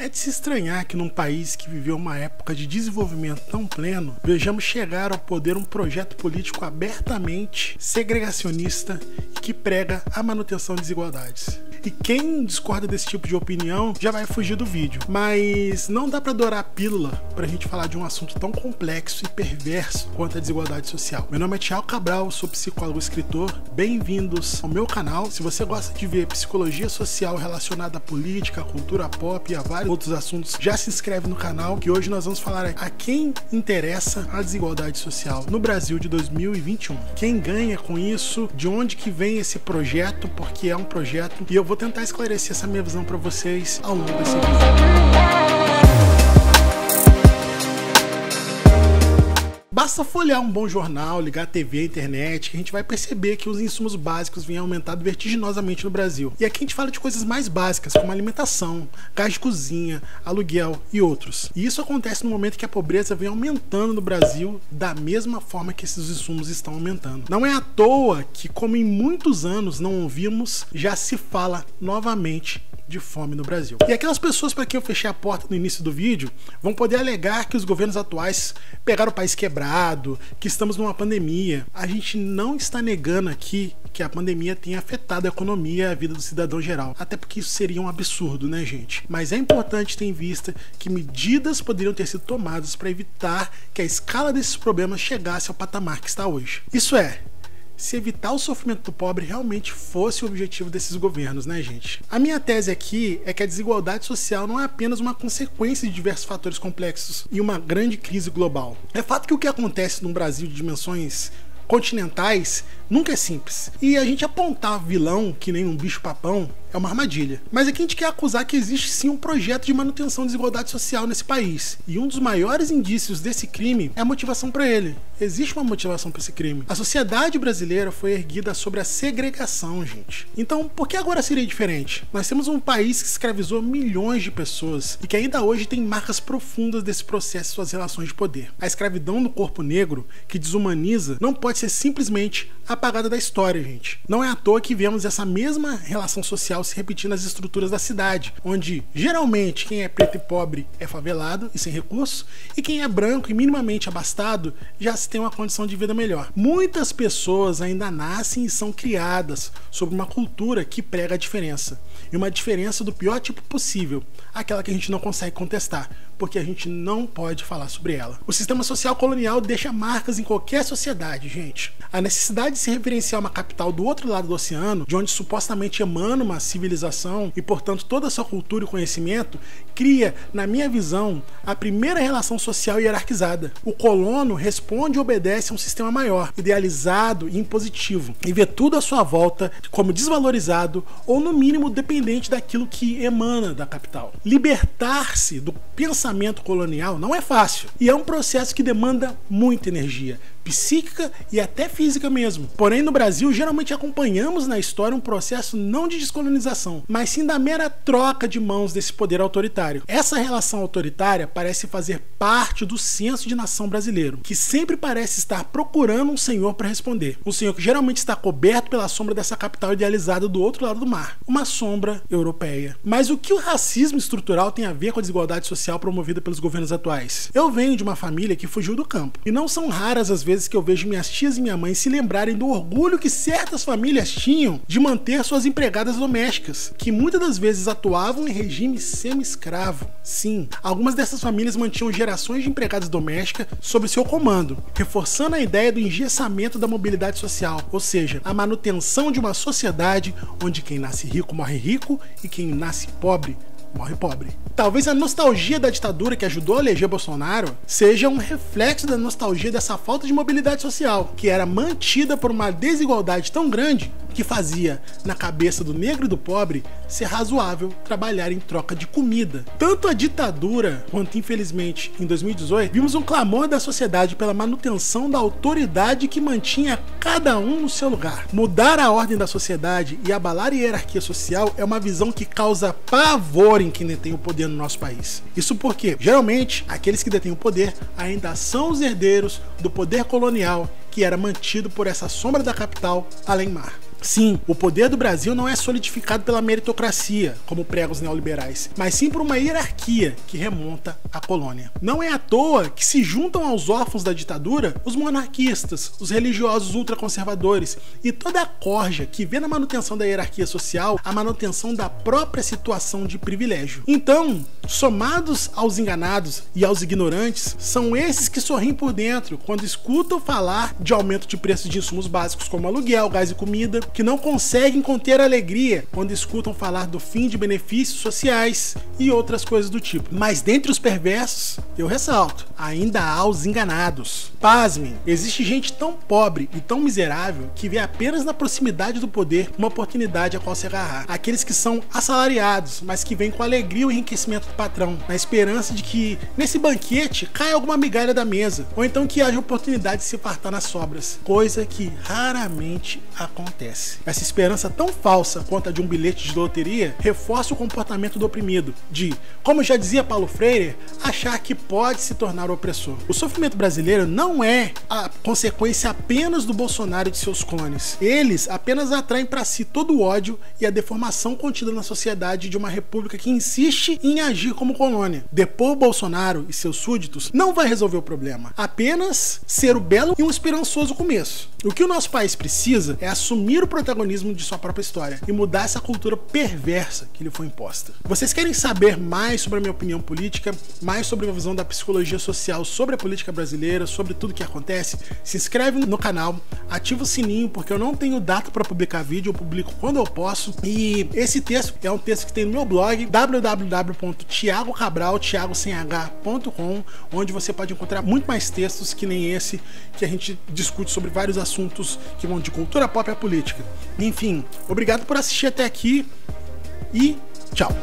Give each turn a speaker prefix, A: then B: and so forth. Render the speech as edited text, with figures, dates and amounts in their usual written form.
A: É de se estranhar que num país que viveu uma época de desenvolvimento tão pleno, vejamos chegar ao poder um projeto político abertamente segregacionista e que prega a manutenção de desigualdades. E quem discorda desse tipo de opinião já vai fugir do vídeo. Mas não dá pra dourar a pílula pra gente falar de um assunto tão complexo e perverso quanto a desigualdade social. Meu nome é Thiago Cabral, sou psicólogo e escritor. Bem-vindos ao meu canal. Se você gosta de ver psicologia social relacionada à política, à cultura pop e a vários outros assuntos, já se inscreve no canal, que hoje nós vamos falar a quem interessa a desigualdade social no Brasil de 2021. Quem ganha com isso, de onde que vem esse projeto, porque é um projeto, e eu vou tentar esclarecer essa minha visão para vocês ao longo desse vídeo. Basta folhear um bom jornal, ligar a TV, a internet, que a gente vai perceber que os insumos básicos vêm aumentando vertiginosamente no Brasil. E aqui a gente fala de coisas mais básicas, como alimentação, gás de cozinha, aluguel e outros. E isso acontece no momento que a pobreza vem aumentando no Brasil da mesma forma que esses insumos estão aumentando. Não é à toa que, como em muitos anos não ouvimos, já se fala novamente de fome no Brasil. E aquelas pessoas para quem eu fechei a porta no início do vídeo vão poder alegar que os governos atuais pegaram o país quebrado, que estamos numa pandemia. A gente não está negando aqui que a pandemia tenha afetado a economia e a vida do cidadão geral. Até porque isso seria um absurdo, né, gente? Mas é importante ter em vista que medidas poderiam ter sido tomadas para evitar que a escala desses problemas chegasse ao patamar que está hoje. Isso é, se evitar o sofrimento do pobre realmente fosse o objetivo desses governos, né, gente? A minha tese aqui é que a desigualdade social não é apenas uma consequência de diversos fatores complexos e uma grande crise global. É fato que o que acontece num Brasil de dimensões continentais nunca é simples. E a gente apontar vilão que nem um bicho-papão é uma armadilha. Mas aqui a gente quer acusar que existe sim um projeto de manutenção da desigualdade social nesse país. E um dos maiores indícios desse crime é a motivação para ele. Existe uma motivação para esse crime. A sociedade brasileira foi erguida sobre a segregação, gente. Então, por que agora seria diferente? Nós temos um país que escravizou milhões de pessoas e que ainda hoje tem marcas profundas desse processo e suas relações de poder. A escravidão do corpo negro, que desumaniza, não pode ser simplesmente apagada da história, gente. Não é à toa que vemos essa mesma relação social se repetindo nas estruturas da cidade, onde geralmente quem é preto e pobre é favelado e sem recursos, e quem é branco e minimamente abastado já se tem uma condição de vida melhor. Muitas pessoas ainda nascem e são criadas sobre uma cultura que prega a diferença, e uma diferença do pior tipo possível, aquela que a gente não consegue contestar, porque a gente não pode falar sobre ela. O sistema social colonial deixa marcas em qualquer sociedade, gente. A necessidade de se referenciar uma capital do outro lado do oceano, de onde supostamente emana uma civilização e, portanto, toda a sua cultura e conhecimento, cria, na minha visão, a primeira relação social hierarquizada. O colono responde e obedece a um sistema maior, idealizado e impositivo, e vê tudo à sua volta como desvalorizado ou, no mínimo, dependente daquilo que emana da capital. Libertar-se do pensamento colonial não é fácil, e é um processo que demanda muita energia psíquica e até física mesmo. Porém, no Brasil, geralmente acompanhamos na história um processo não de descolonização, mas sim da mera troca de mãos desse poder autoritário. Essa relação autoritária parece fazer parte do senso de nação brasileiro, que sempre parece estar procurando um senhor para responder. Um senhor que geralmente está coberto pela sombra dessa capital idealizada do outro lado do mar. Uma sombra europeia. Mas o que o racismo estrutural tem a ver com a desigualdade social promovida pelos governos atuais? Eu venho de uma família que fugiu do campo, e não são raras as vezes que eu vejo minhas tias e minha mãe se lembrarem do orgulho que certas famílias tinham de manter suas empregadas domésticas, que muitas das vezes atuavam em regime semi-escravo. Sim, algumas dessas famílias mantinham gerações de empregadas domésticas sob seu comando, reforçando a ideia do engessamento da mobilidade social, ou seja, a manutenção de uma sociedade onde quem nasce rico morre rico e quem nasce pobre morre pobre. Talvez a nostalgia da ditadura que ajudou a eleger Bolsonaro seja um reflexo da nostalgia dessa falta de mobilidade social, que era mantida por uma desigualdade tão grande que fazia, na cabeça do negro e do pobre, ser razoável trabalhar em troca de comida. Tanto a ditadura, quanto infelizmente em 2018, vimos um clamor da sociedade pela manutenção da autoridade que mantinha cada um no seu lugar. Mudar a ordem da sociedade e abalar a hierarquia social é uma visão que causa pavor em quem detém o poder no nosso país. Isso porque, geralmente, aqueles que detêm o poder ainda são os herdeiros do poder colonial que era mantido por essa sombra da capital além mar. Sim, o poder do Brasil não é solidificado pela meritocracia, como pregam os neoliberais, mas sim por uma hierarquia que remonta à colônia. Não é à toa que se juntam aos órfãos da ditadura os monarquistas, os religiosos ultraconservadores e toda a corja que vê na manutenção da hierarquia social a manutenção da própria situação de privilégio. Então, somados aos enganados e aos ignorantes, são esses que sorriem por dentro quando escutam falar de aumento de preços de insumos básicos como aluguel, gás e comida, que não conseguem conter a alegria quando escutam falar do fim de benefícios sociais e outras coisas do tipo. Mas dentre os perversos, eu ressalto, ainda há os enganados. Pasmem, existe gente tão pobre e tão miserável que vê apenas na proximidade do poder uma oportunidade a qual se agarrar. Aqueles que são assalariados, mas que vêm com alegria o enriquecimento do patrão, na esperança de que nesse banquete caia alguma migalha da mesa, ou então que haja oportunidade de se fartar nas sobras, coisa que raramente acontece. Essa esperança tão falsa quanto a de um bilhete de loteria reforça o comportamento do oprimido, de, como já dizia Paulo Freire, achar que pode se tornar o opressor. O sofrimento brasileiro não é a consequência apenas do Bolsonaro e de seus clones. Eles apenas atraem para si todo o ódio e a deformação contida na sociedade de uma república que insiste em agir como colônia. Depor o Bolsonaro e seus súditos não vai resolver o problema, apenas ser o belo e um esperançoso começo. O que o nosso país precisa é assumir o protagonismo de sua própria história e mudar essa cultura perversa que lhe foi imposta. Vocês querem saber mais sobre a minha opinião política, mais sobre a visão da psicologia social sobre a política brasileira, sobre tudo que acontece? Se inscreve no canal, ativa o sininho, porque eu não tenho data para publicar vídeo, eu publico quando eu posso. E esse texto é um texto que tem no meu blog www.thiagocabral.com, onde você pode encontrar muito mais textos que nem esse, que a gente discute sobre vários assuntos que vão de cultura pop à política. Enfim, obrigado por assistir até aqui e tchau!